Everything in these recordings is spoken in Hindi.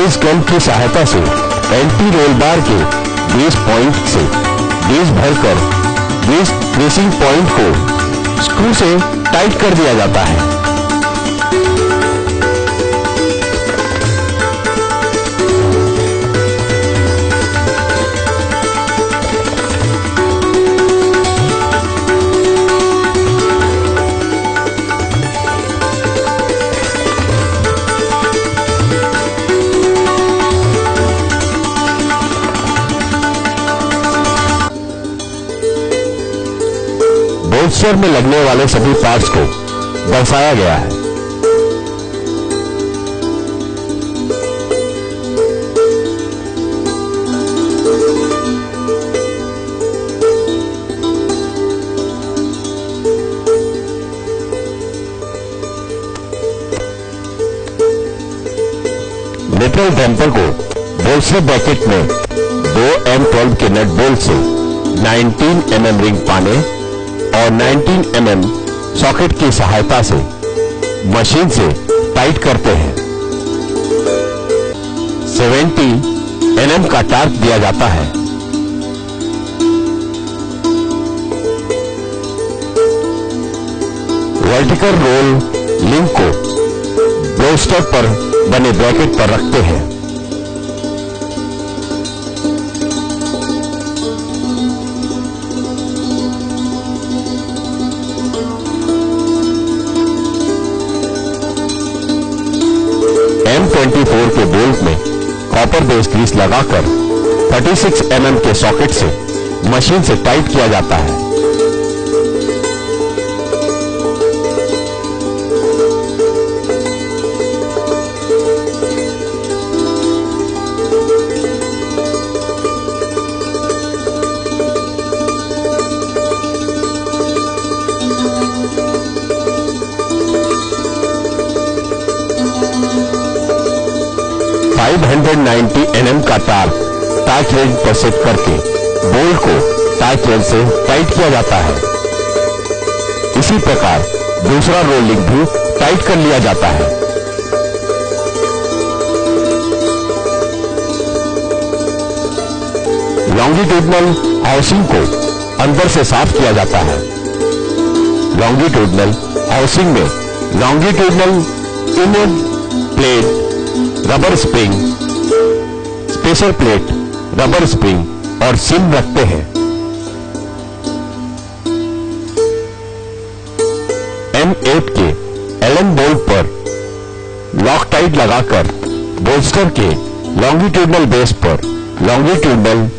ग्रीस गन की सहायता से एंटी रोल बार के ग्रीस पॉइंट से ग्रीस भरकर ग्रीस ग्रीसिंग पॉइंट को स्क्रू से टाइट कर दिया जाता है। बोल्स्टर में लगने वाले सभी पार्ट्स को दर्शाया गया है। लेटरल डैम्पर को बोल्स्टर ब्रैकेट में 2 M12 के नट बोल्ट से 19 mm रिंग पाने और 19 mm सॉकेट की सहायता से मशीन से टाइट करते हैं। 70 mm का टार्क दिया जाता है। वर्टिकल रोल लिंक को बोल्स्टर पर बने ब्रैकेट पर रखते हैं। M24 के बोल्ट में कॉपर बेस ग्रीस लगाकर 36 mm के सॉकेट से मशीन से टाइट किया जाता है। mm का टार्क रेंज पर सेट करके बोल्ट को टार्क रेंज से टाइट किया जाता है। इसी प्रकार दूसरा रोलिंग भी टाइट कर लिया जाता है। लॉन्गिट्यूडनल हाउसिंग को अंदर से साफ किया जाता है। लॉन्गिट्यूडनल हाउसिंग में longitudinal inner plate, rubber spring, special plate, rubber spring और सिम रखते हैं। M8 के एलन बोल्ट पर लॉक टाइट लगाकर बोल्स्टर के लॉन्गिट्यूडनल बेस पर लॉन्गिट्यूडनल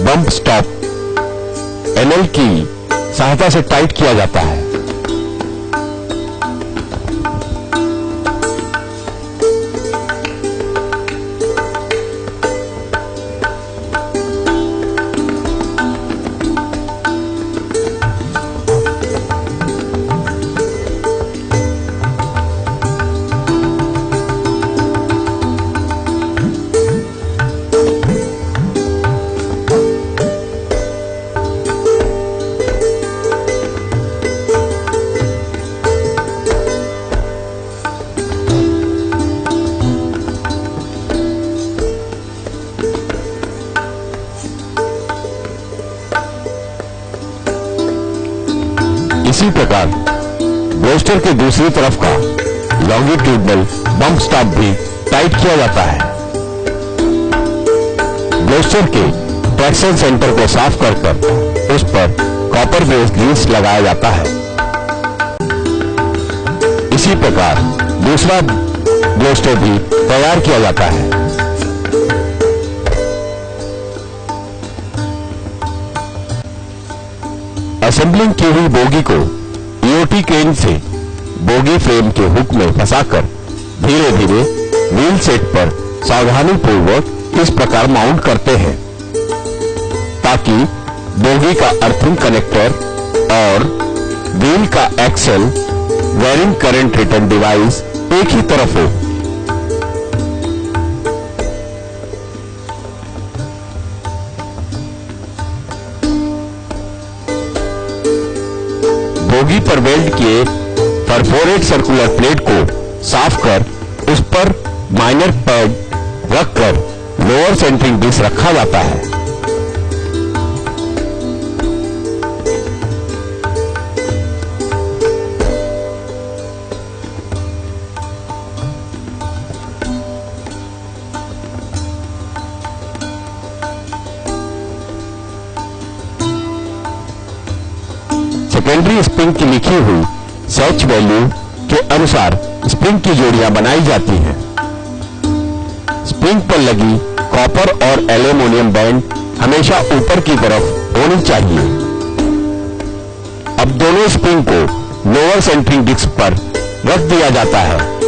बम्प स्टॉप NL की सहायता से टाइट किया जाता है। इसी प्रकार बोल्स्टर के दूसरी तरफ का लॉन्गिट्यूडनल बम्प स्टॉप भी टाइट किया जाता है। बोल्स्टर के ट्रैक्शन सेंटर को साफ कर उस पर कॉपर बेस ग्रीस लगाया जाता है। इसी प्रकार दूसरा बोल्स्टर भी तैयार किया जाता है। असेंबलिंग की हुई बोगी को EOT क्रेन से बोगी फ्रेम के हुक में फंसाकर धीरे धीरे व्हील सेट पर सावधानी पूर्वक इस प्रकार माउंट करते हैं ताकि बोगी का अर्थिंग कनेक्टर और व्हील का axle bearing current return device एक ही तरफ हो। बोगी पर वेल्ड किए परफोरेट सर्कुलर प्लेट को साफ कर उस पर माइनर पैड रखकर लोअर सेंटरिंग डिस्क रखा जाता है। सेकेंडरी स्प्रिंग की लिखी हुई सेच वैल्यू के अनुसार स्प्रिंग की जोड़ियां बनाई जाती हैं। स्प्रिंग पर लगी कॉपर और एल्यूमीनियम बैंड हमेशा ऊपर की तरफ होनी चाहिए। अब दोनों स्प्रिंग को लोअर सेंटरिंग डिस्क पर रख दिया जाता है।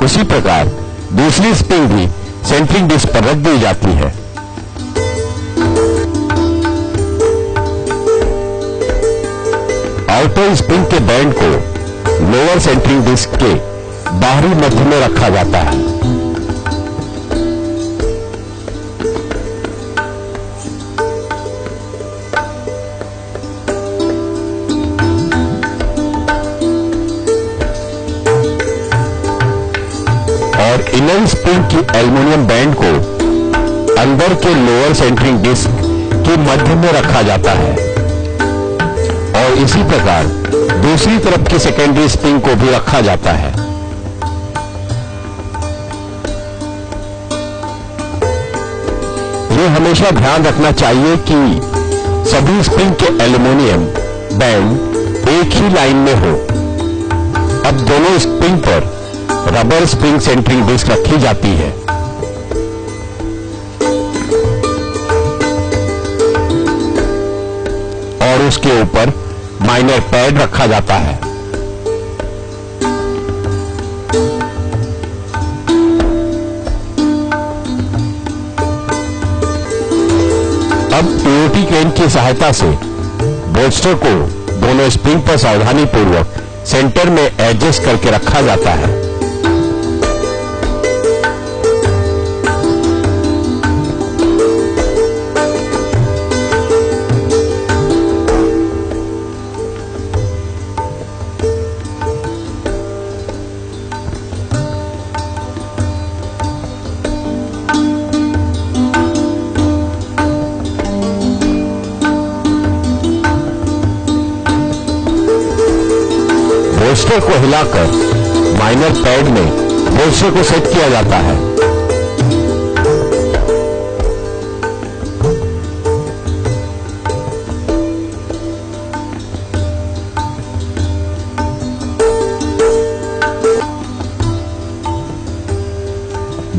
उसी प्रकार दूसरी स्प्रिंग भी सेंटरिंग डिस्क पर रख दी जाती है। आउटर स्प्रिंग के बैंड को लोअर सेंटरिंग डिस्क के बाहरी मध्य में रखा जाता है। और इनर स्प्रिंग की एल्यूमीनियम बैंड को अंदर के लोअर सेंटरिंग डिस्क के मध्य में रखा जाता है। और इसी प्रकार दूसरी तरफ की सेकेंडरी स्प्रिंग को भी रखा जाता है। ये हमेशा ध्यान रखना चाहिए कि सभी स्प्रिंग के एल्यूमीनियम बैंड एक ही लाइन में हो। अब दोनों स्प्रिंग पर रबर स्प्रिंग सेंटरिंग डिस्क रखी जाती है। और उसके ऊपर माइनर पैड रखा जाता है। अब ईओटी क्रेन की सहायता से बोल्स्टर को दोनों स्प्रिंग पर सावधानी पूर्वक सेंटर में एडजस्ट करके रखा जाता है। बोल्स्टर को हिलाकर माइनर पैड में बोल्स्टर को सेट किया जाता है।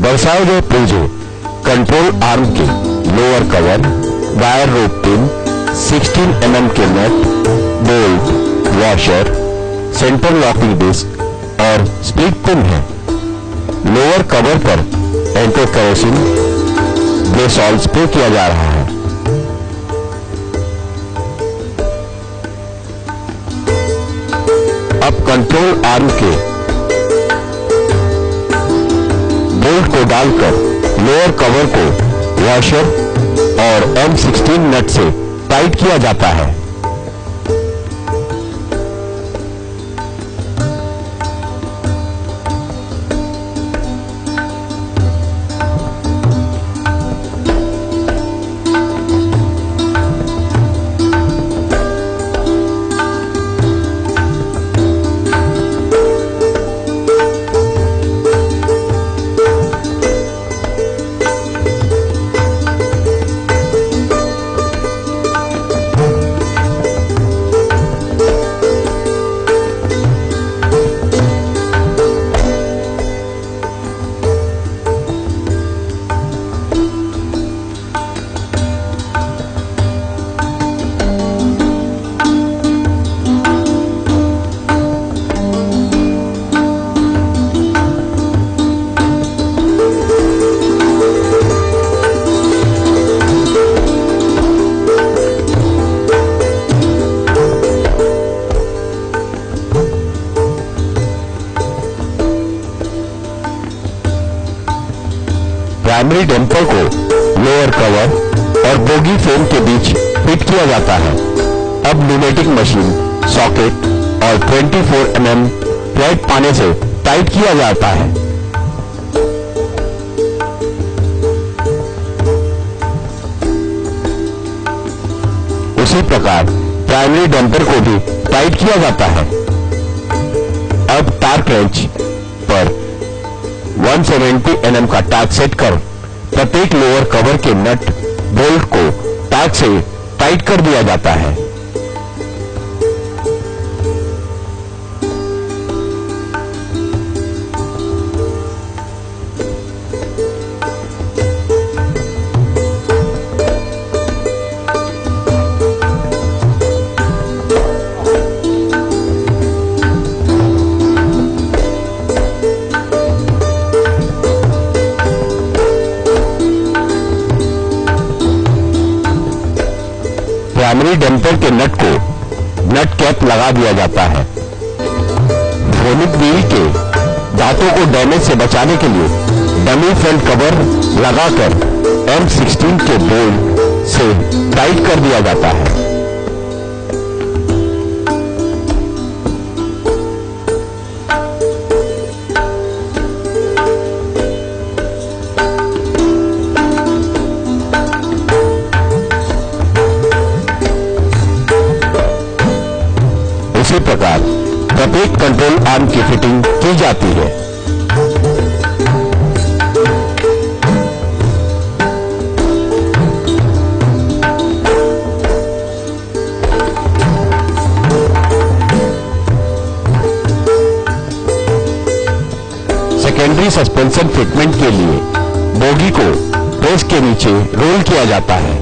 दर्शाए गए पुर्जे कंट्रोल आर्म के lower cover, wire rope pin, 16 mm के nut, bolt, washer, centre locking disc और स्प्लिट पिन है। लोअर कवर पर एंटी केरोसिन ग्लिसरॉल स्प्रे किया जा रहा है। अब कंट्रोल आर्म के बोल्ट को डालकर लोअर कवर को वॉशर और M16 नट से टाइट किया जाता है। प्राइमरी डैम्पर को लोअर कवर और बोगी फ्रेम के बीच फिट किया जाता है। अब न्यूमेटिक मशीन, सॉकेट और 24 mm फ्लैट पाने से टाइट किया जाता है। उसी प्रकार प्राइमरी डैम्पर को भी टाइट किया जाता है। अब टार्क रेंच पर 170 mm का टार्क सेट कर प्रत्येक लोअर कवर के नट बोल्ट को टार्क से टाइट कर दिया जाता है। प्राइमरी डैम्पर के नट को नट कैप लगा दिया जाता है। फोनिक व्हील के दांतों को डैमेज से बचाने के लिए डमी फ्रंट कवर लगाकर M16 के बोल्ट से टाइट कर दिया जाता है। इसी प्रकार प्रत्येक कंट्रोल आर्म की फिटिंग की जाती है। सेकेंडरी सस्पेंशन फिटमेंट के लिए बोगी को प्रेस के नीचे रोल किया जाता है।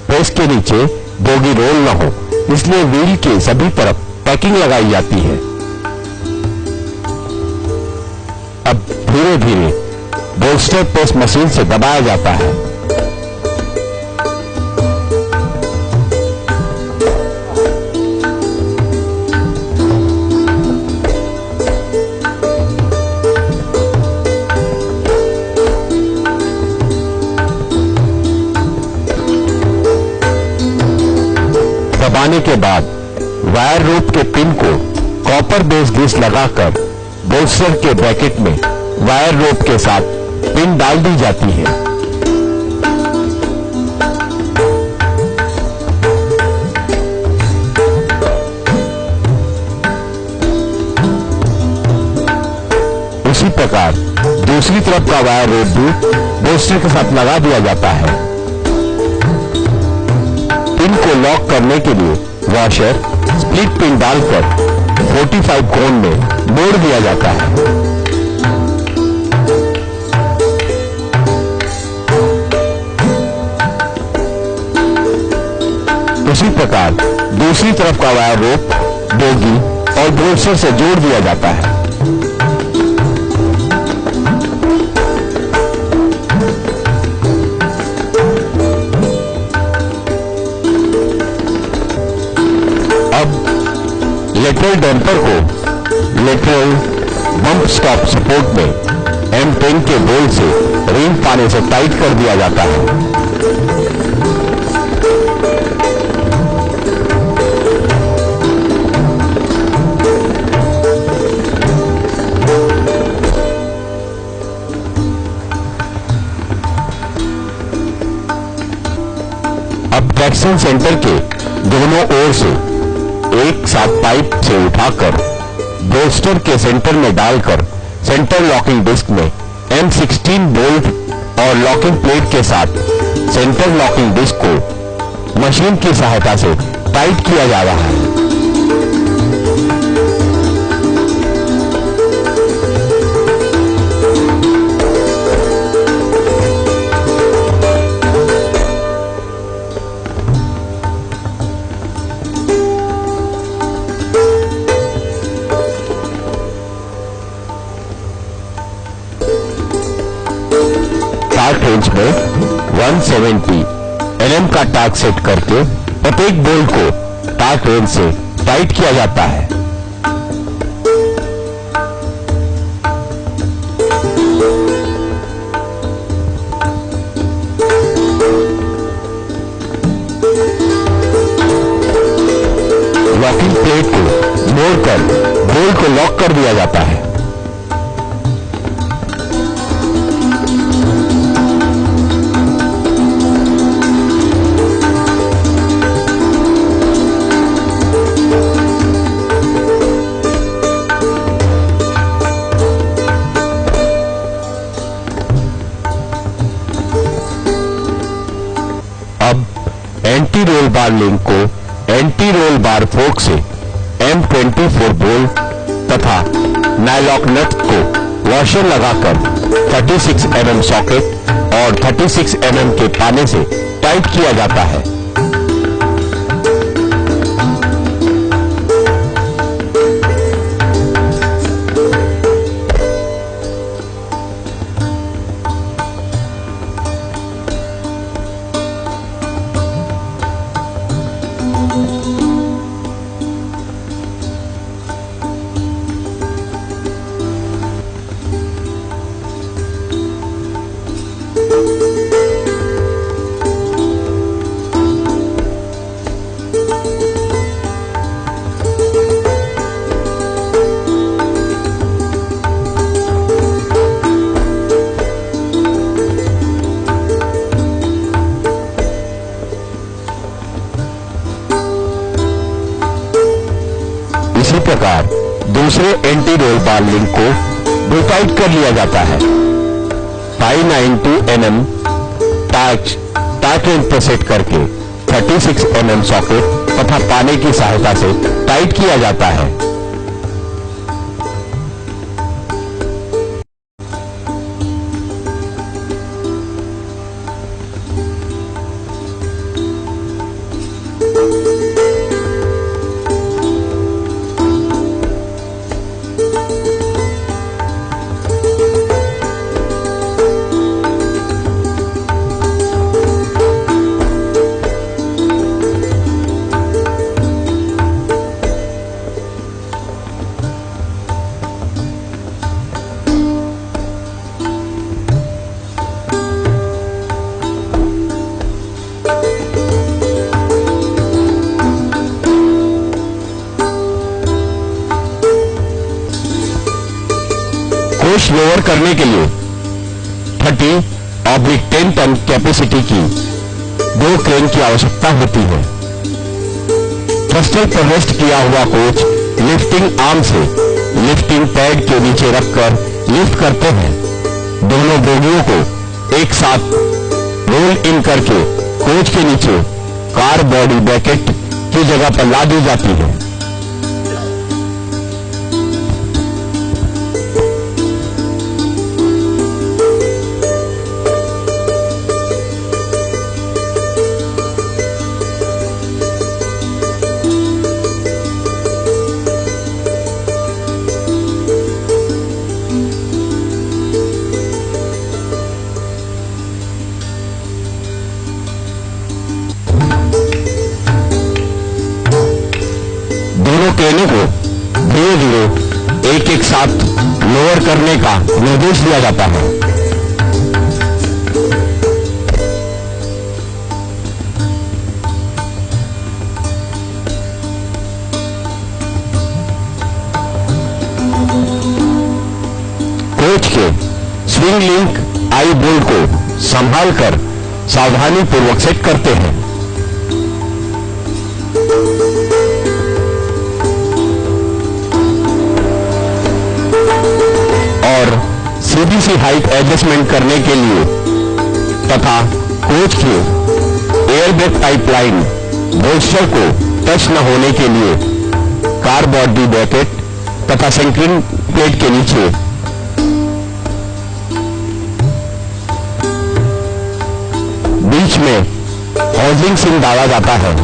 प्रेस के नीचे बोगी रोल न हो, इसलिए व्हील के सभी तरफ पैकिंग लगाई जाती है। अब धीरे धीरे बोल्स्टर प्रेस मशीन से दबाया जाता है। दबाने के बाद वायर रोप के पिन को कॉपर बेस ग्रीस लगाकर बोल्स्टर के ब्रैकेट में वायर रोप के साथ पिन डाल दी जाती है। उसी प्रकार दूसरी तरफ का वायर रोप भी बोल्स्टर के साथ लगा दिया जाता है। पिन को लॉक करने के लिए वॉशर स्प्लिट पिन डालकर 45 कोण में मोड़ दिया जाता है। उसी प्रकार दूसरी तरफ का वायर रोप बोगी और बोल्स्टर से जोड़ दिया जाता है। लेटरल डैम्पर को लेटरल बम्प स्टॉप सपोर्ट में M10 के बोल्ट से रिंग पाने से टाइट कर दिया जाता है। अब ट्रैक्शन सेंटर के दोनों ओर से एक साथ पाइप से उठाकर बोल्स्टर के सेंटर में डालकर सेंटर लॉकिंग डिस्क में M16 बोल्ट और लॉकिंग प्लेट के साथ सेंटर लॉकिंग डिस्क को मशीन की सहायता से टाइट किया जा रहा है। टार्क रेंच में 170 mm का टार्क सेट करके प्रत्येक बोल्ट को टार्क रेंच से टाइट किया जाता है। लॉकिंग प्लेट को मोड़कर बोल्ट को लॉक कर दिया जाता है। अब एंटी रोल बार लिंक को एंटी रोल बार फोर्क से M24 बोल्ट तथा नाइलॉक नट को वॉशर लगाकर 36 mm सॉकेट और 36 mm के पाने से टाइट किया जाता है। इसी प्रकार दूसरे एंटी रोल बार लिंक को भी टाइट कर लिया जाता है। पाई 92 mm टाइट रेंज पर सेट करके 36 mm सॉकेट तथा पाने की सहायता से टाइट किया जाता है। कोच लोअर करने के लिए 30/10 टन कैपेसिटी की 2 क्रेन की आवश्यकता होती है। थ्रस्टर पर रेस्ट किया हुआ कोच लिफ्टिंग आर्म से लिफ्टिंग पैड के नीचे रखकर लिफ्ट करते हैं। दोनों बोगियों को एक साथ रोल इन करके कोच के नीचे कार बॉडी ब्रैकेट की जगह पर ला दी जाती है। दोनों क्रेनों को धीरे धीरे एक साथ लोअर करने का निर्देश दिया जाता है। कोच के स्विंग लिंक आई बोल्ट को संभाल कर सावधानी पूर्वक सेट करते हैं। और सीधी सी हाइट एडजस्टमेंट करने के लिए तथा कोच के एयरबैग पाइपलाइन बोल्स्टर को टच न होने के लिए कार बॉडी ब्रैकेट तथा सेंटरिंग प्लेट के नीचे बीच में हाउसिंग सिंग डाला जाता है।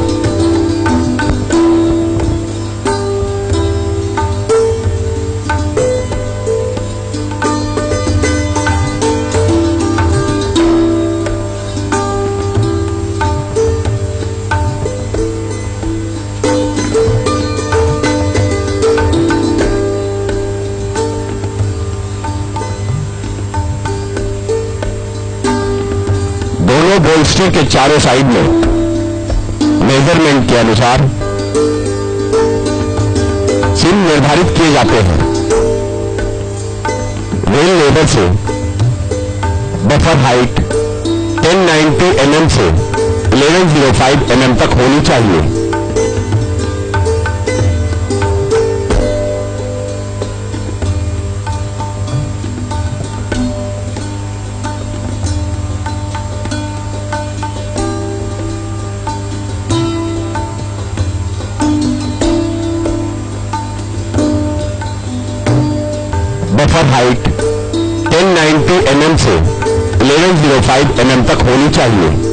दोनों बोल्स्टर के चारों साइड में मेजरमेंट के अनुसार सीम निर्धारित किए जाते हैं। रेल लेबर से बफर हाइट 1090 mm से 1105 mm तक होनी चाहिए। बफर हाइट 1090 mm से 1105 mm तक होनी चाहिए।